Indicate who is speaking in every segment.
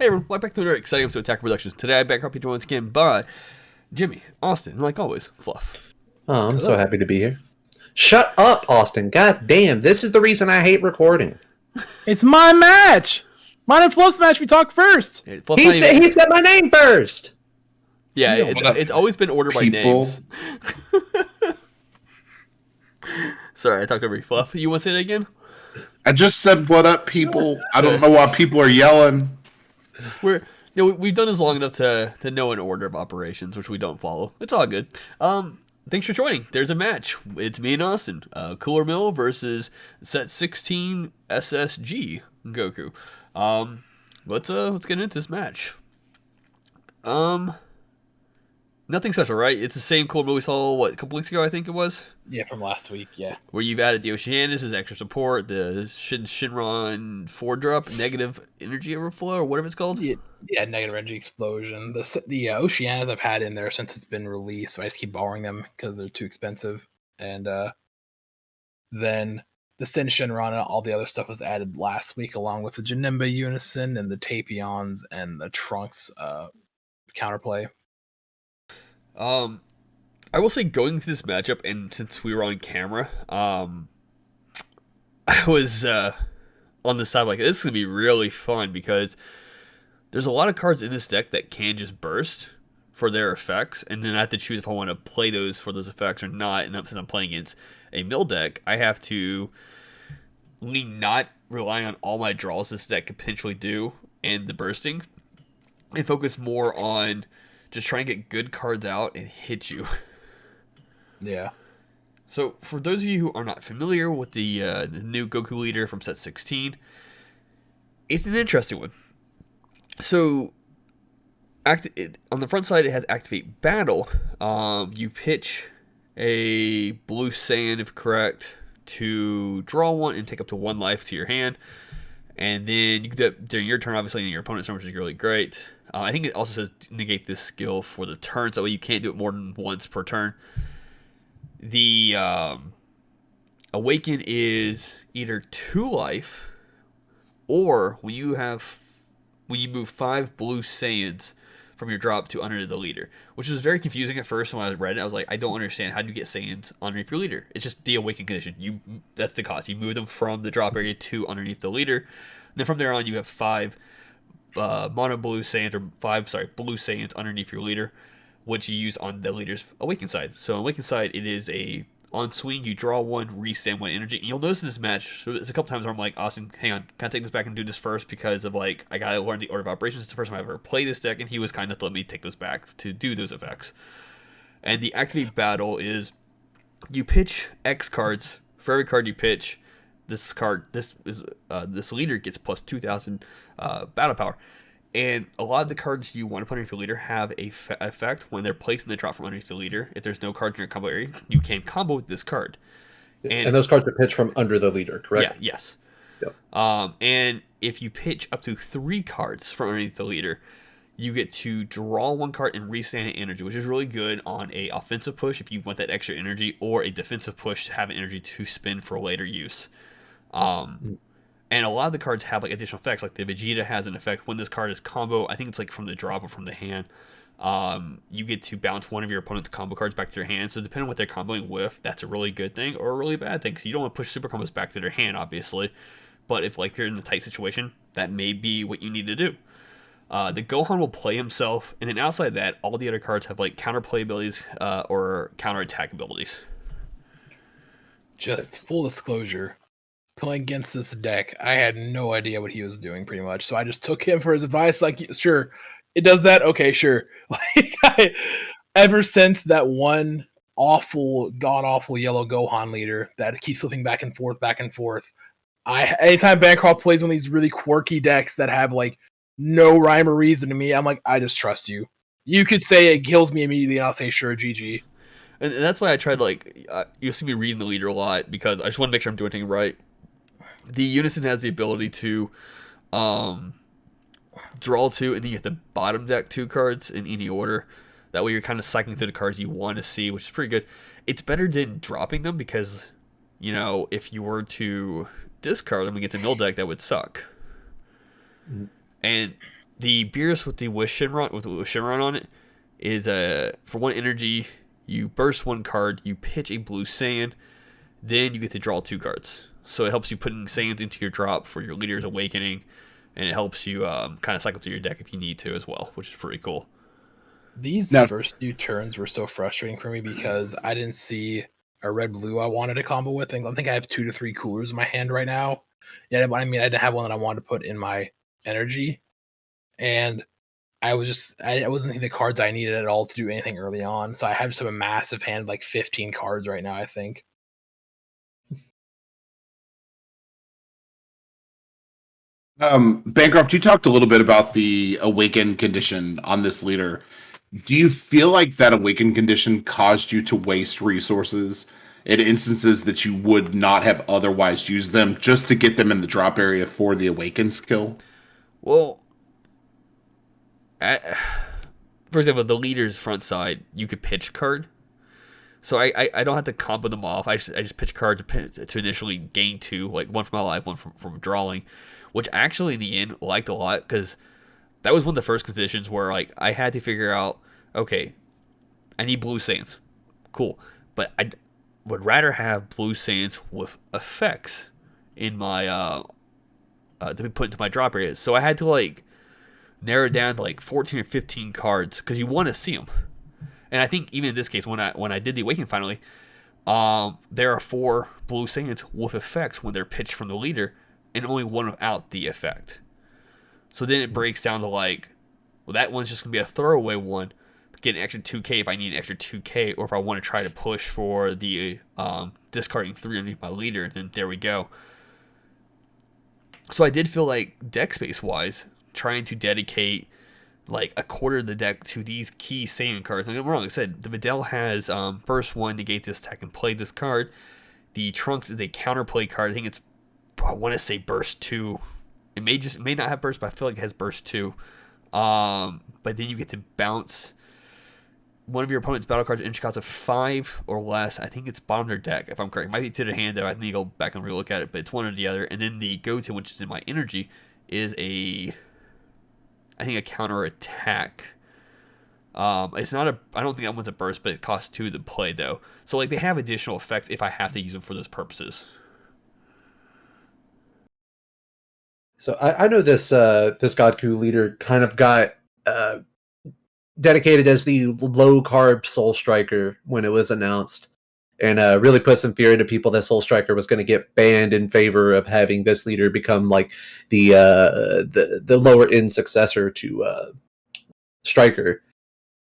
Speaker 1: Hey everyone, welcome back to another exciting episode of Attack Productions. Today I'm back up once again by Jimmy, Austin, and like always, Fluff.
Speaker 2: Oh, I'm so happy to be here. Shut up, Austin. God damn, this is the reason I hate recording.
Speaker 3: It's my match! Mine and Fluff's match, we talk first!
Speaker 1: Hey,
Speaker 2: He said my name first!
Speaker 1: Yeah, it's always been ordered by names. Sorry, I talked over you, Fluff. You want to say that again?
Speaker 4: I just said what up, people. I don't know why people are yelling.
Speaker 1: We've done this long enough to know an order of operations, which we don't follow. It's all good. Thanks for joining. There's a match. It's me and Austin. Cooler Mill versus Set 16 SSG Goku. Let's get into this match. Nothing special, right? It's the same Cooler Mill we saw, a couple weeks ago, I think it was?
Speaker 3: Yeah, from last week, yeah.
Speaker 1: Where you've added the Oceanus as extra support, the Shinron 4-drop, negative energy overflow, or whatever it's called.
Speaker 3: Yeah, negative energy explosion. The Oceanus I've had in there since it's been released, so I just keep borrowing them because they're too expensive. And then the Sin Shinron and all the other stuff was added last week, along with the Janemba Unison and the Tapions and the Trunks counterplay.
Speaker 1: I will say going through this matchup, and since we were on camera, I was on the side like, this is going to be really fun because there's a lot of cards in this deck that can just burst for their effects, and then I have to choose if I want to play those for those effects or not. And since I'm playing against a mill deck, I have to not rely on all my draws this deck could potentially do and the bursting, and focus more on just trying to get good cards out and hit you.
Speaker 3: Yeah.
Speaker 1: So, for those of you who are not familiar with the new Goku leader from Set 16, it's an interesting one. So, on the front side, it has Activate Battle. You pitch a blue Saiyan, if correct, to draw one and take up to 1 life to your hand. And then you can do it during your turn, obviously, in your opponent's turn, which is really great. I think it also says negate this skill for the turn, so that way you can't do it more than once per turn. The Awaken is either 2 life, or when you move 5 blue Saiyans from your drop to underneath the leader, which was very confusing at first when I read it. I was like, I don't understand, how do you get Saiyans underneath your leader? It's just the Awaken condition. That's the cost. You move them from the drop area to underneath the leader. And then from there on, you have 5 mono blue Saiyans, or 5 blue Saiyans underneath your leader, which you use on the leader's Awaken side. So on Awaken side, it is on swing, you draw 1, restand 1 energy. And you'll notice in this match, so there's a couple times where I'm like, Austin, hang on, can I take this back and do this first? Because of I gotta learn the order of operations. It's the first time I've ever played this deck, and he was kind enough to let me take those back to do those effects. And the Activate Battle is, you pitch X cards. For every card you pitch, this leader gets plus 2,000 battle power. And a lot of the cards you want to put underneath your leader have a effect when they're placed in the drop from underneath the leader. If there's no cards in your combo area, you can combo with this card.
Speaker 2: And those cards are pitched from under the leader, correct?
Speaker 1: Yeah, yes.
Speaker 2: Yep.
Speaker 1: And if you pitch up to 3 cards from underneath the leader, you get to draw 1 card and restand energy, which is really good on a offensive push if you want that extra energy, or a defensive push to have energy to spend for later use. And a lot of the cards have additional effects, like the Vegeta has an effect when this card is combo. I think it's from the drop or from the hand. You get to bounce one of your opponent's combo cards back to your hand. So depending on what they're comboing with, that's a really good thing or a really bad thing. Because you don't want to push super combos back to their hand, obviously. But if you're in a tight situation, that may be what you need to do. The Gohan will play himself, and then outside of that, all the other cards have counterplay abilities or counterattack abilities.
Speaker 3: Just full disclosure, playing against this deck, I had no idea what he was doing pretty much. So I just took him for his advice. Sure, it does that. Okay, sure. Ever since that one god-awful yellow Gohan leader that keeps flipping back and forth, anytime Bancroft plays one of these really quirky decks that have no rhyme or reason to me, I'm like, I just trust you. You could say it kills me immediately, and I'll say, sure, GG.
Speaker 1: And that's why I tried you'll see me reading the leader a lot, because I just want to make sure I'm doing everything right. The Unison has the ability to draw 2, and then you have to bottom deck 2 cards in any order. That way you're kind of cycling through the cards you want to see, which is pretty good. It's better than dropping them, because, if you were to discard them against a mill deck, that would suck. And the Beerus with the Shinron on it is for 1 energy, you burst 1 card, you pitch a blue Saiyan, then you get to draw 2 cards. So it helps you putting Saiyans into your drop for your Leader's Awakening, and it helps you kind of cycle through your deck if you need to as well, which is pretty cool.
Speaker 3: These first few turns were so frustrating for me because I didn't see a red-blue I wanted to combo with. I think I have 2 to 3 coolers in my hand right now. Yeah, I mean, I didn't have one that I wanted to put in my energy, and I wasn't hitting the cards I needed at all to do anything early on. So I have just a massive hand, like 15 cards right now, I think.
Speaker 4: Bancroft, you talked a little bit about the awaken condition on this leader. Do you feel like that awaken condition caused you to waste resources in instances that you would not have otherwise used them just to get them in the drop area for the awaken skill?
Speaker 1: Well, for example, the leader's front side, you could pitch card. So I don't have to combo them off. I just pitch card to initially gain 2, like 1 from my life, 1 from drawing, which actually in the end liked a lot because that was one of the first conditions where like I had to figure out, okay, I need blue Saiyans, cool, but I would rather have blue Saiyans with effects in my to be put into my drop areas. So I had to like narrow it down to like 14 or 15 cards because you want to see them. And I think even in this case, when I did the Awakening finally, there are 4 blue Saiyans with effects when they're pitched from the leader, and only 1 without the effect. So then it breaks down to like, well, that one's just going to be a throwaway one, get an extra 2k if I need an extra 2k, or if I want to try to push for the discarding 3 underneath my leader, then there we go. So I did feel like deck space-wise, trying to dedicate like a quarter of the deck to these key Saiyan cards. Don't get me wrong, like I said, the Videl has burst 1, negate this attack, and play this card. The Trunks is a counterplay card. I think it's, I want to say burst 2. It may not have burst, but I feel like it has burst 2. But then you get to bounce one of your opponent's battle cards energy cost of 5 or less. I think it's bottom of their deck, if I'm correct. It might be to their hand, though. I need to go back and relook at it, but it's one or the other. And then the go-to, which is in my energy, is a counter attack. It's not a, I don't think that one's a burst, but it costs 2 to play though. So like they have additional effects if I have to use them for those purposes.
Speaker 2: So I know this Goku leader kind of got dedicated as the low carb Soul Striker when it was announced, and really put some fear into people that Soul Striker was going to get banned in favor of having this leader become like the lower end successor to Striker.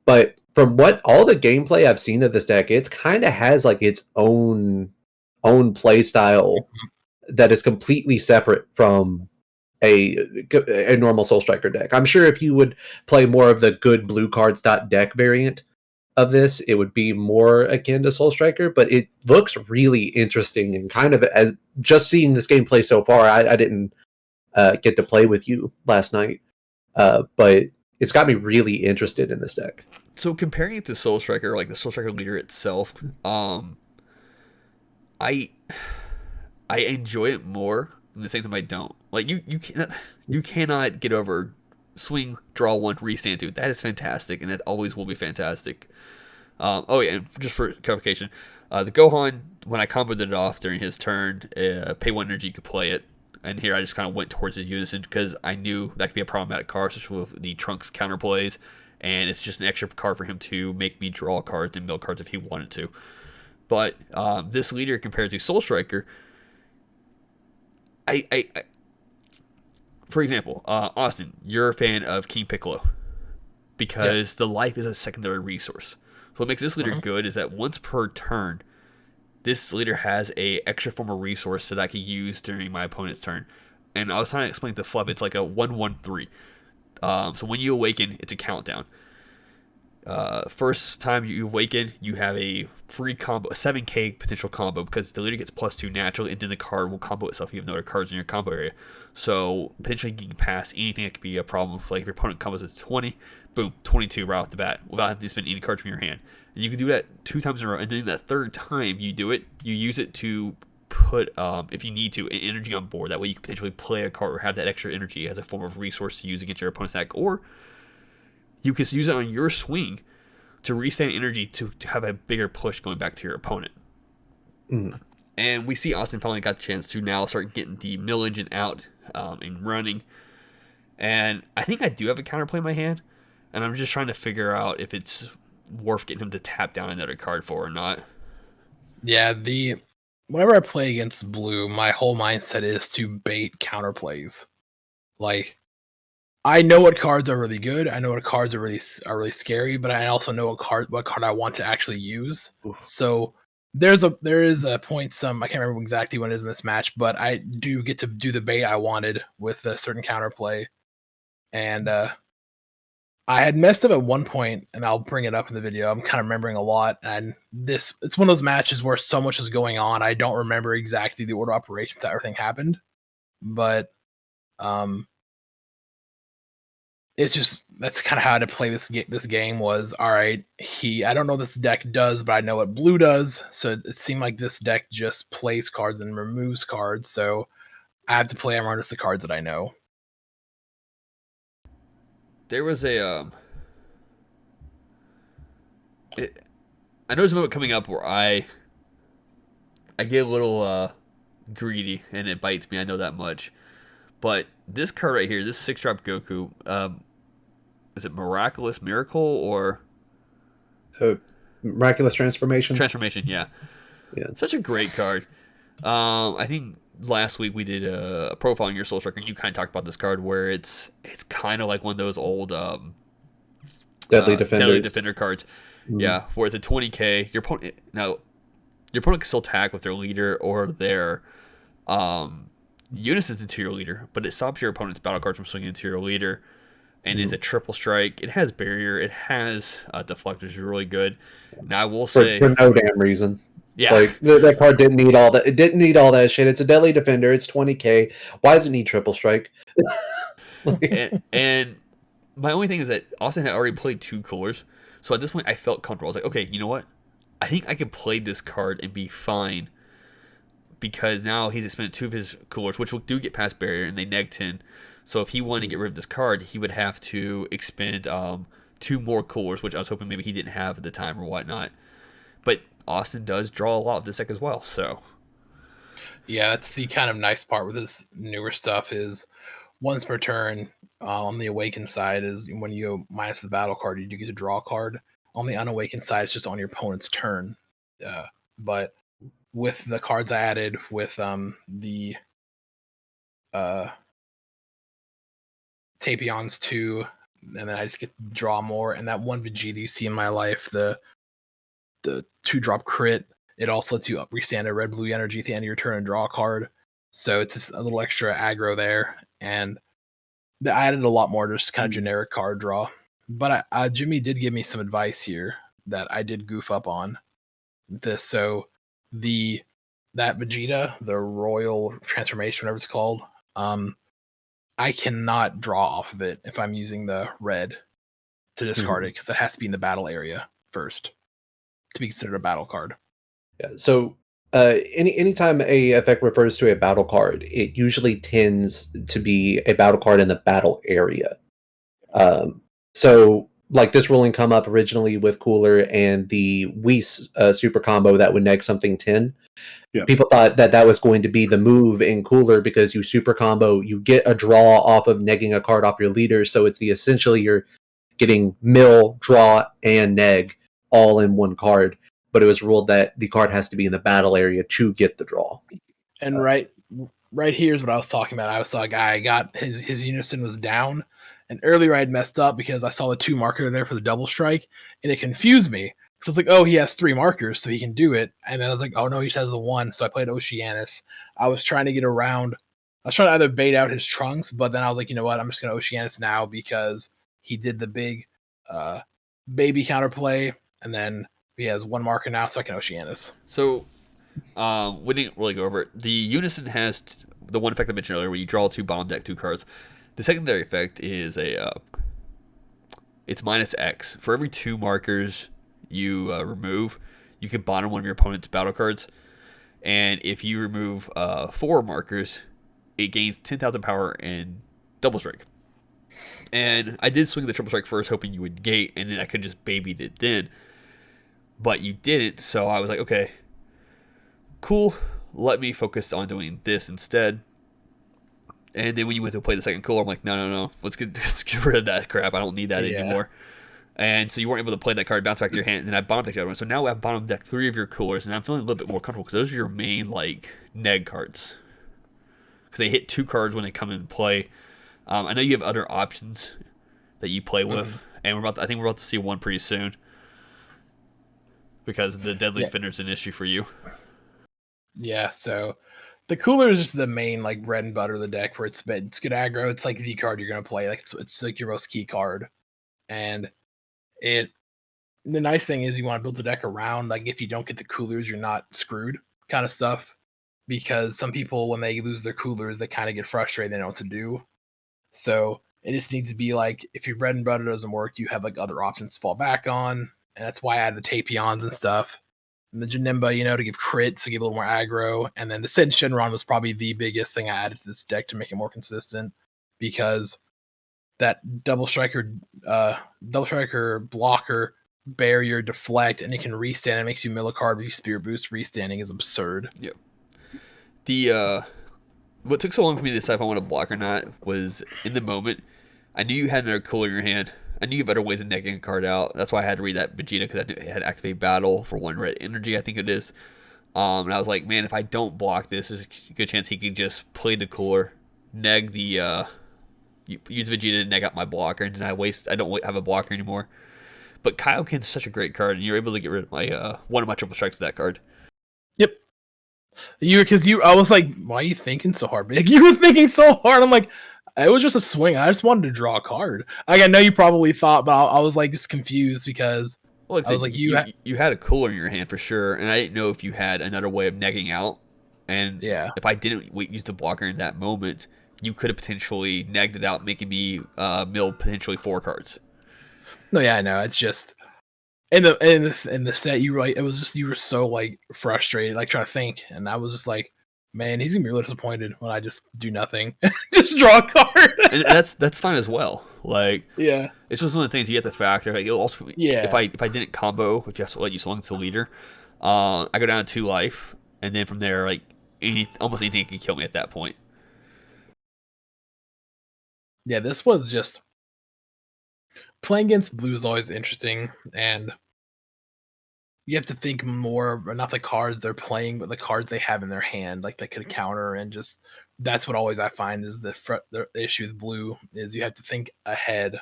Speaker 2: But from what all the gameplay I've seen of this deck, it kind of has like its own play style that is completely separate from a normal Soul Striker deck. I'm sure if you would play more of the good blue cards deck variant of this, it would be more akin to Soul Striker, but it looks really interesting, and kind of, as just seeing this gameplay so far, I didn't get to play with you last night, but it's got me really interested in this deck.
Speaker 1: So comparing it to Soul Striker, like the Soul Striker leader itself, I enjoy it more. At the same time, I don't. Like you cannot get over swing, draw 1, restand 2. That is fantastic, and that always will be fantastic. Oh yeah, and just for clarification, the Gohan, when I comboed it off during his turn, pay 1 energy could play it, and here I just kind of went towards his unison because I knew that could be a problematic card, especially with the Trunks counterplays, and it's just an extra card for him to make me draw cards and mill cards if he wanted to. But this leader compared to Soul Striker, I for example, Austin, you're a fan of King Piccolo because the life is a secondary resource. So what makes this leader good is that once per turn, this leader has a extra form of resource that I can use during my opponent's turn. And I was trying to explain to Fluff, it's like a 1-1-3. So when you awaken, it's a countdown. First time you awaken, you have a free combo, a 7k potential combo, because the leader gets +2 naturally, and then the card will combo itself if you have no other cards in your combo area. So potentially you can pass anything that could be a problem. Like if your opponent combos with 20, boom, 22 right off the bat, without having to spend any cards from your hand. And you can do that 2 times in a row, and then that third time you do it, you use it to put, if you need to, an energy on board. That way you can potentially play a card or have that extra energy as a form of resource to use against your opponent's deck. Or you can use it on your swing to restand energy to have a bigger push going back to your opponent. And we see Austin finally got the chance to now start getting the mill engine out and running. And I think I do have a counterplay in my hand, and I'm just trying to figure out if it's worth getting him to tap down another card for or not.
Speaker 3: Yeah, whenever I play against blue, my whole mindset is to bait counterplays. Like, I know what cards are really good. I know what cards are really scary, but I also know what card I want to actually use.
Speaker 2: Oof.
Speaker 3: So there is a point. I can't remember exactly when it is in this match, but I do get to do the bait I wanted with a certain counterplay, and I had messed up at one point, and I'll bring it up in the video. I'm kind of remembering a lot, and it's one of those matches where so much is going on. I don't remember exactly the order of operations how everything happened, but it's just that's kind of how to play this game was. All right, I don't know what this deck does, but I know what blue does. So it seemed like this deck just plays cards and removes cards. So I have to play around just the cards that I know.
Speaker 1: There was I noticed a moment coming up where I get a little greedy and it bites me. I know that much. But this card right here, this 6-drop Goku, is it Miraculous Miracle or
Speaker 2: Miraculous Transformation?
Speaker 1: Transformation, yeah. Such a great card. I think last week we did a profile on your Soul Striker, and you kind of talked about this card where it's kind of like one of those old
Speaker 2: Deadly
Speaker 1: Defender cards. Yeah, where it's a 20k. Your opponent can still attack with their leader or their unisons into your leader, but it stops your opponent's battle cards from swinging into your leader. And it's a triple strike. It has barrier. It has deflectors. Is really good. Now I will say
Speaker 2: for no damn reason.
Speaker 1: Yeah,
Speaker 2: like that card didn't need all that. It didn't need all that shit. It's a deadly defender. It's 20k. Why does it need triple strike?
Speaker 1: and my only thing is that Austin had already played 2 coolers, so at this point I felt comfortable. I was like, okay, you know what? I think I could play this card and be fine because now he's expended 2 of his coolers, which do get past barrier, and they neg 10. So if he wanted to get rid of this card, he would have to expend 2 more coolers, which I was hoping maybe he didn't have at the time or whatnot. But Austin does draw a lot of this deck as well, so.
Speaker 3: Yeah, that's the kind of nice part with this newer stuff is once per turn on the Awakened side is when you minus the battle card, you do get to draw a card. On the Unawakened side, it's just on your opponent's turn. But with the cards I added with the Tapions 2, and then I just get to draw more. And that one Vegeta you see in my life, the 2-drop crit, it also lets you restand a red-blue energy at the end of your turn and draw a card. So it's just a little extra aggro there. And I added a lot more just kind of generic card draw. But Jimmy did give me some advice here that I did goof up on this. So that Vegeta, the Royal Transformation, whatever it's called, I cannot draw off of it if I'm using the red to discard it because it has to be in the battle area first to be considered a battle card.
Speaker 2: Yeah. So anytime a effect refers to a battle card, it usually tends to be a battle card in the battle area. So like this ruling come up originally with Cooler and the Whis super combo that would neg something 10. Yeah. People thought that was going to be the move in Cooler because you super combo, you get a draw off of negging a card off your leader. So it's essentially you're getting mill, draw, and neg all in one card. But it was ruled that the card has to be in the battle area to get the draw.
Speaker 3: And right here's what I was talking about. I saw a guy got his unison was down. And earlier I had messed up because I saw the 2 marker there for the double strike, and it confused me. So it's like, oh, he has 3 markers, so he can do it. And then I was like, oh no, he just has the 1. So I played Oceanus. I was trying to get around. I was trying to either bait out his trunks, but then I was like, you know what? I'm just going to Oceanus now because he did the big baby counterplay, and then he has 1 marker now, so I can Oceanus.
Speaker 1: So we didn't really go over it. The Unison has the one effect I mentioned earlier where you draw 2 bottom deck 2 cards. The secondary effect is it's minus X. For every 2 markers you remove, you can bottom one of your opponent's battle cards. And if you remove 4 markers, it gains 10,000 power and double strike. And I did swing the triple strike first, hoping you would gate, and then I could just baby it then. But you didn't, so I was like, okay, cool. Let me focus on doing this instead. And then when you went to play the second cooler, I'm like, no. Let's get rid of that crap. I don't need that anymore. And so you weren't able to play that card, bounce back to your hand, and I bottom decked the other one. So now we have bottom deck 3 of your coolers, and I'm feeling a little bit more comfortable because those are your main, like, neg cards. Because they hit 2 cards when they come in play. I know you have other options that you play with, and I think we're about to see one pretty soon. Because the Deadly Fender is an issue for you.
Speaker 3: Yeah, so the cooler is just the main like bread and butter of the deck where it's good aggro. It's like the card you're gonna play. Like it's like your most key card. And the nice thing is you want to build the deck around like if you don't get the coolers, you're not screwed kind of stuff. Because some people when they lose their coolers, they kind of get frustrated, they don't know what to do. So it just needs to be like if your bread and butter doesn't work, you have like other options to fall back on. And that's why I had the Tapions and stuff. And the Janemba, to give crit, so give a little more aggro. And then the Sen Shenron was probably the biggest thing I added to this deck to make it more consistent. Because that double striker blocker, barrier, deflect, and it can restand. It makes you mill a card with Spirit Boost. Restanding is absurd.
Speaker 1: Yep. What took so long for me to decide if I want to block or not was in the moment, I knew you had another cooler in your hand. I knew you had better ways of necking a card out. That's why I had to read that Vegeta because I knew it had Activate Battle for 1 red energy, I think it is. And I was like, man, if I don't block this, there's a good chance he could just play the cooler, neg the use Vegeta to neg out my blocker, and then I don't have a blocker anymore. But Kaioken's such a great card, and you're able to get rid of my one of my triple strikes with that card.
Speaker 3: Yep. I was like, why are you thinking so hard, Big? You were thinking so hard. I'm like, it was just a swing. I just wanted to draw a card. Like I know you probably thought, but I was like just confused because I was like, you
Speaker 1: had a cooler in your hand for sure, and I didn't know if you had another way of negging out. And if I didn't use the blocker in that moment, you could have potentially negged it out, making me mill potentially 4 cards.
Speaker 3: No, yeah, I know. It's just in the set you were like, it was just you were so like frustrated, like trying to think, and I was just like, man, he's gonna be really disappointed when I just do nothing, just draw a card.
Speaker 1: And that's fine as well. Like,
Speaker 3: it's
Speaker 1: just one of the things you have to factor. Like, it'll also, if I didn't combo, if you have to let you swung to leader, I go down to 2 life, and then from there, like almost anything can kill me at that point.
Speaker 3: Yeah, this was just playing against blue is always interesting, and you have to think more, not the cards they're playing, but the cards they have in their hand, like they could counter, and just that's what always I find is the issue with blue is you have to think ahead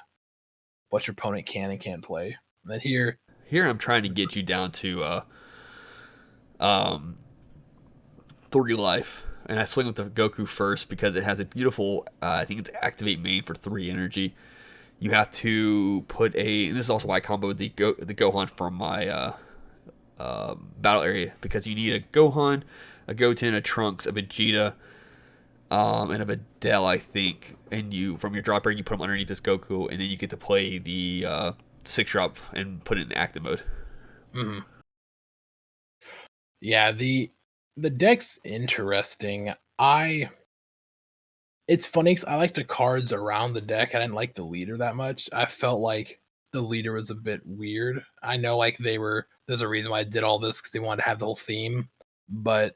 Speaker 3: what your opponent can and can't play. And then here
Speaker 1: I'm trying to get you down to 3 life, and I swing with the Goku first because it has a beautiful, I think it's activate main for 3 energy. You have to put this is also why I combo the Gohan from my battle area, because you need a Gohan, a Goten, a Trunks, a Vegeta, and a Videl, I think. And you, from your drop area, you put them underneath this Goku, and then you get to play the 6-drop and put it in active mode.
Speaker 3: Mm-hmm. Yeah, the deck's interesting. It's funny because I like the cards around the deck. I didn't like the leader that much. I felt like the leader was a bit weird. I know like there's a reason why I did all this because they wanted to have the whole theme, but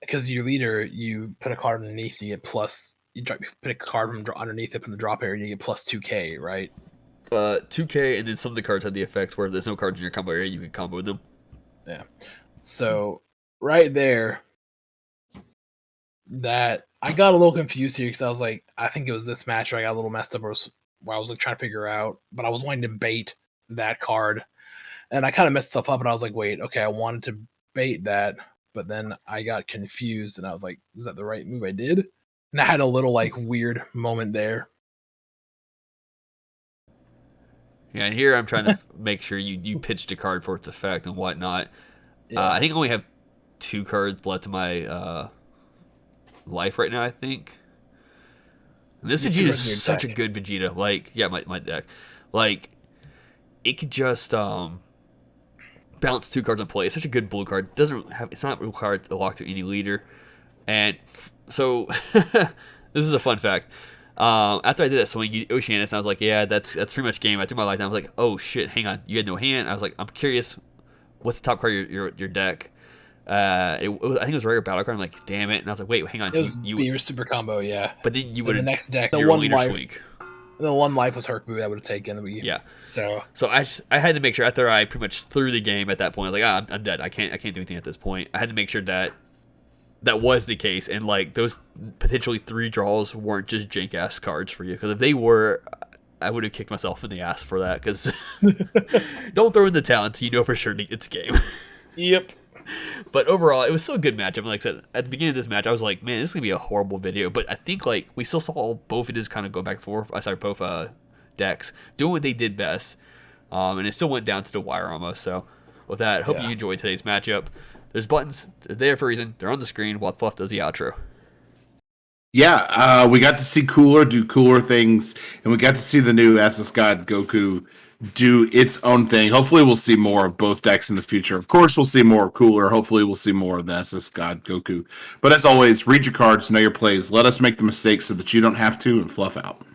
Speaker 3: because your leader, you put a card underneath, you get plus, put a card from underneath it in the drop area, you get plus 2k, right?
Speaker 1: 2k, and then some of the cards have the effects where if there's no cards in your combo area, you can combo them.
Speaker 3: Yeah. So right there, that I got a little confused here because I was like, I think it was this match where I got a little messed up, where I was like trying to figure out, but I was wanting to bait that card, and I kind of messed stuff up, and I was like, wait, okay, I wanted to bait that, but then I got confused, and I was like, is that the right move I did? And I had a little like weird moment there.
Speaker 1: Yeah, and here I'm trying to make sure you pitched a card for its effect and whatnot. Yeah. I think I only have 2 cards left in my life right now, I think. And this Vegeta is such a good Vegeta. Like, yeah, my deck. Like, it could just bounce 2 cards on play. It's such a good blue card. It's not a blue card locked to any leader. And so this is a fun fact. After I did that swing, Oceanus, I was like, yeah, that's pretty much game. I threw my life down. I was like, oh shit, hang on, you had no hand. I was like, I'm curious, what's the top card of your deck? I think it was rare battle card. I'm like, damn it, and I was like, wait, hang on.
Speaker 3: It was Beaver super combo, yeah.
Speaker 1: But then you would
Speaker 3: the next deck,
Speaker 1: the one life. Sleek.
Speaker 3: The one life was Herc-Boo I would have taken.
Speaker 1: Yeah.
Speaker 3: So
Speaker 1: I had to make sure after I pretty much threw the game at that point. I was like, I'm dead. I can't do anything at this point. I had to make sure that was the case, and like those potentially 3 draws weren't just jank ass cards for you. Because if they were, I would have kicked myself in the ass for that. Because don't throw in the towel until you know for sure it's game.
Speaker 3: Yep.
Speaker 1: But overall, it was still a good matchup. Like I said, at the beginning of this match, I was like, man, this is going to be a horrible video. But I think like we still saw both of these kind of go back and forth. Both decks doing what they did best. And it still went down to the wire almost. So with that, hope you enjoyed today's matchup. There's buttons. They're there for a reason. They're on the screen while Fluff does the outro.
Speaker 4: Yeah, we got to see Cooler do cooler things, and we got to see the new SS God Goku do its own thing. Hopefully we'll see more of both decks in the future. Of course, we'll see more of Cooler. Hopefully we'll see more of the SS God Goku. But as always, read your cards, know your plays. Let us make the mistakes so that you don't have to, and Fluff out.